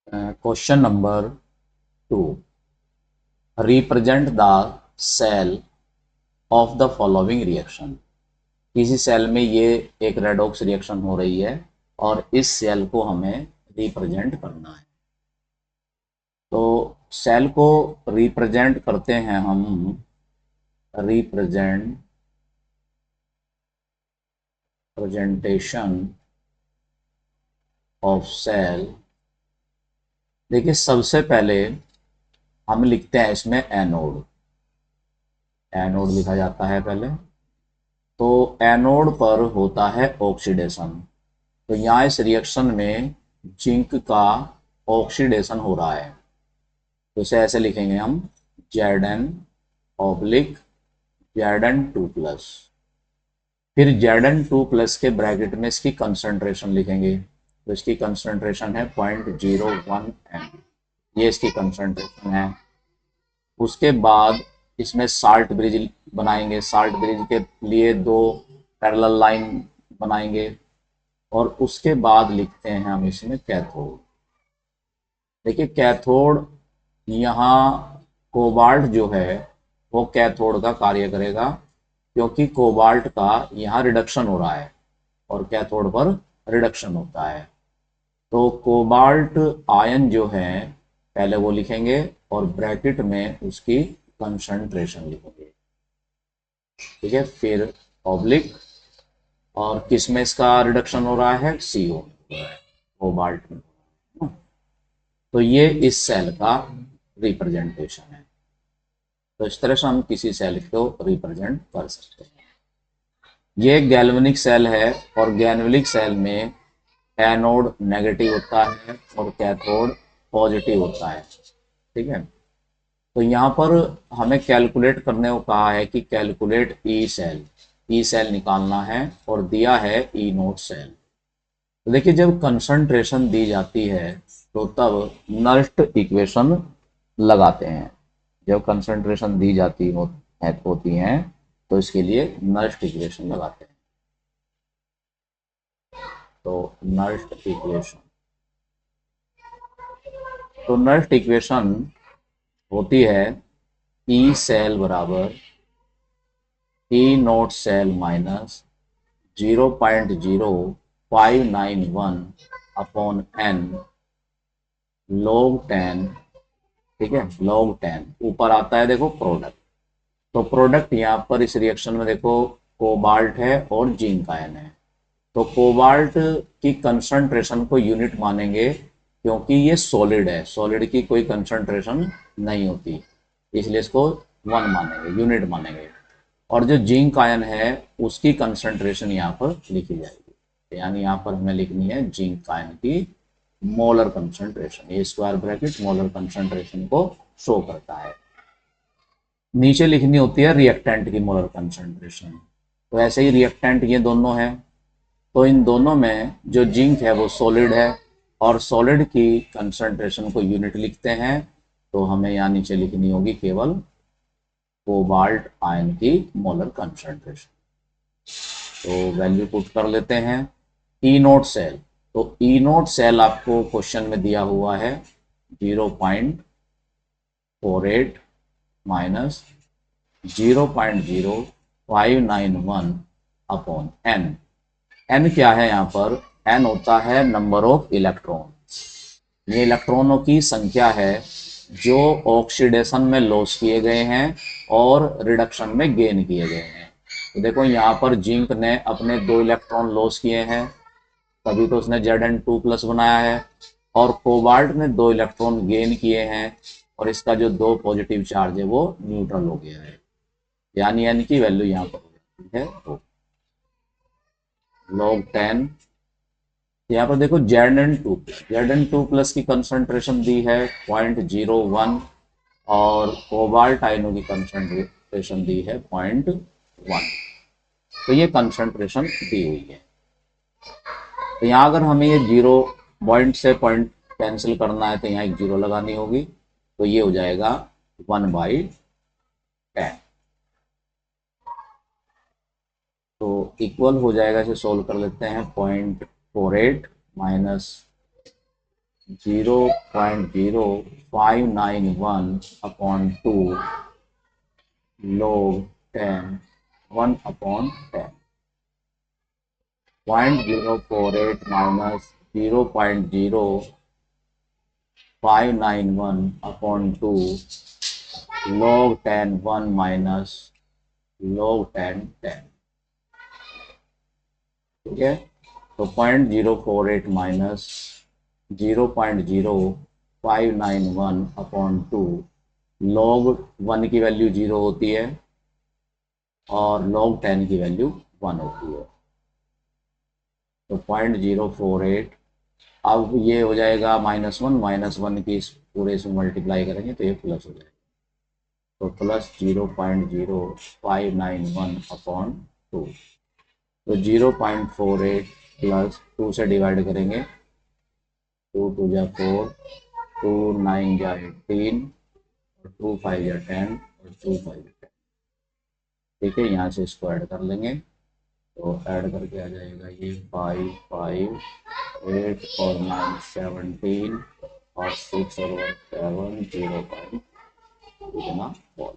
Question number 2, represent the cell of the following reaction. किसी cell में ये एक रेडॉक्स रिएक्शन हो रही है और इस सेल को हमें रिप्रेजेंट करना है। तो सेल को रिप्रेजेंट करते हैं हम प्रेजेंटेशन ऑफ सेल। देखिए, सबसे पहले हम लिखते हैं इसमें एनोड। एनोड लिखा जाता है पहले। तो एनोड पर होता है ऑक्सीडेशन। तो यहाँ इस रिएक्शन में जिंक का ऑक्सीडेशन हो रहा है। तो इसे ऐसे लिखेंगे हम Zn Zn2+। फिर Zn2+ के ब्रैकेट में इसकी कंसंट्रेशन लिखेंगे। तो इसकी कंसंट्रेशन है 0.01 m। ये इसकी कंसंट्रेशन है। उसके बाद इसमें साल्ट ब्रिज बनाएंगे। साल्ट ब्रिज के लिए दो पैरेलल लाइन बनाएंगे और उसके बाद लिखते हैं हम इसमें कैथोड। देखिए, कैथोड यहाँ कोबाल्ट जो है वो कैथोड का कार्य करेगा, क्योंकि कोबाल्ट का यहाँ रिडक्शन हो रहा है और कैथोड पर रिडक्शन होता है। तो कोबाल्ट आयन जो है पहले वो लिखेंगे और ब्रैकेट में उसकी कंसंट्रेशन लिखेंगे। ठीक है, फिर ऑब्लिक, और किस में इसका रिडक्शन हो रहा है? CO कोबाल्ट में। तो ये इस सेल का रिप्रेजेंटेशन है। तो इस तरह से हम किसी सेल को रिप्रेजेंट कर सकते हैं। ये गैल्वेनिक सेल है और गैल्वेनिक सेल में एनोड नेगेटिव होता है और कैथोड पॉजिटिव होता है। ठीक है। तो यहाँ पर हमें कैलकुलेट करने को कहा है कि कैलकुलेट ई सेल निकालना है और दिया है ई नोट सेल। तो देखिए, जब कंसंट्रेशन दी जाती है तो तब नल्ट इक्वेशन लगाते हैं। जब कंसंट्रेशन दी जाती होती हैं तो इसके लिए नल्ट इक्वेशन लगाते हैं। तो नल्ट इक्वेशन तो नल्ट इक्वेशन होती है ई सेल बराबर E naught cell minus 0.0591 upon n log 10। ठीक है, log 10 ऊपर आता है, देखो प्रोडक्ट। तो प्रोडक्ट यहाँ पर इस रिएक्शन में देखो कोबाल्ट है और जिंक आयन है। तो कोबाल्ट की कंसंट्रेशन को यूनिट मानेंगे, क्योंकि ये सॉलिड है। सॉलिड की कोई कंसंट्रेशन नहीं होती, इसलिए इसको 1 मानेंगे, यूनिट मानेंगे। और जो जिंक आयन है उसकी कंसंट्रेशन यहाँ पर लिखी जाएगी। यानी यहाँ पर हमें लिखनी है जिंक आयन की मोलर कंसंट्रेशन। ये स्क्वायर ब्रैकेट मोलर कंसंट्रेशन को शो करता है। नीचे लिखनी होती है रिएक्टेंट की मोलर कंसंट्रेशन। तो ऐसे ही रिएक्टेंट ये दोनों है। तो इन दोनों में जो जिंक है वो सॉलिड है और सॉलिड की कंसंट्रेशन को यूनिट लिखते हैं। तो हमें यहाँ नीचे लिखनी होगी केवल कोबाल्ट आयन की मोलर कंसंट्रेशन। तो वैल्यू पुट कर लेते हैं। ई नोट सेल, तो ई नोट सेल आपको क्वेश्चन में दिया हुआ है 0.48 माइनस 0.0591 अपॉन एन। एन क्या है यहाँ पर? एन होता है नंबर ऑफ इलेक्ट्रॉन। ये इलेक्ट्रॉनों की संख्या है जो ऑक्सीडेशन में लॉस किए गए हैं और रिडक्शन में गेन किए गए हैं। तो देखो, यहाँ पर जिंक ने अपने 2 इलेक्ट्रॉन लॉस किए हैं, तभी तो उसने Zn2+ बनाया है। और कोबाल्ट ने 2 इलेक्ट्रॉन गेन किए हैं और इसका जो 2 पॉजिटिव चार्ज है वो न्यूट्रल हो गया है। यानी एन की वैल्यू यहाँ पर हो जाती है तो log 10। यहाँ पर देखो Zn2+ की कंसंट्रेशन दी है 0.01 और कोबाल्ट आयनों की कंसंट्रेशन दी है 0.1। तो ये कंसंट्रेशन दी हुई है। तो यहाँ अगर हमें ये 0 पॉइंट से पॉइंट कैंसिल करना है तो यहाँ एक 0 लगानी होगी। तो ये हो जाएगा 1/10। तो इक्वल हो जाएगा, इसे सोल्व कर लेते हैं। 0.48 minus 0.0591/2 log 10 1/10. 0.048 minus 0.0591/2 log 10 1 minus log 10 10. ठीक है, तो 0.048 माइनस 0.0591/2 log 1 की वैल्यू 0 होती है और log 10 की वैल्यू 1 होती है। तो 0.048, अब ये हो जाएगा -1 की इस पूरे से मल्टीप्लाई करेंगे तो ये प्लस हो जाएगा, तो प्लस 0.0591/2। तो 0.48 प्लस 2 से डिवाइड करेंगे, 2 2 जा 4, 2 9 जा 18 और 2 5 जा 10 और 2 5 जा 10। ठीक है, यहाँ से इसको ऐड कर लेंगे, तो ऐड करके आ जाएगा ये 5 5 8 और 9 17 और 6 और 1 7 0.4।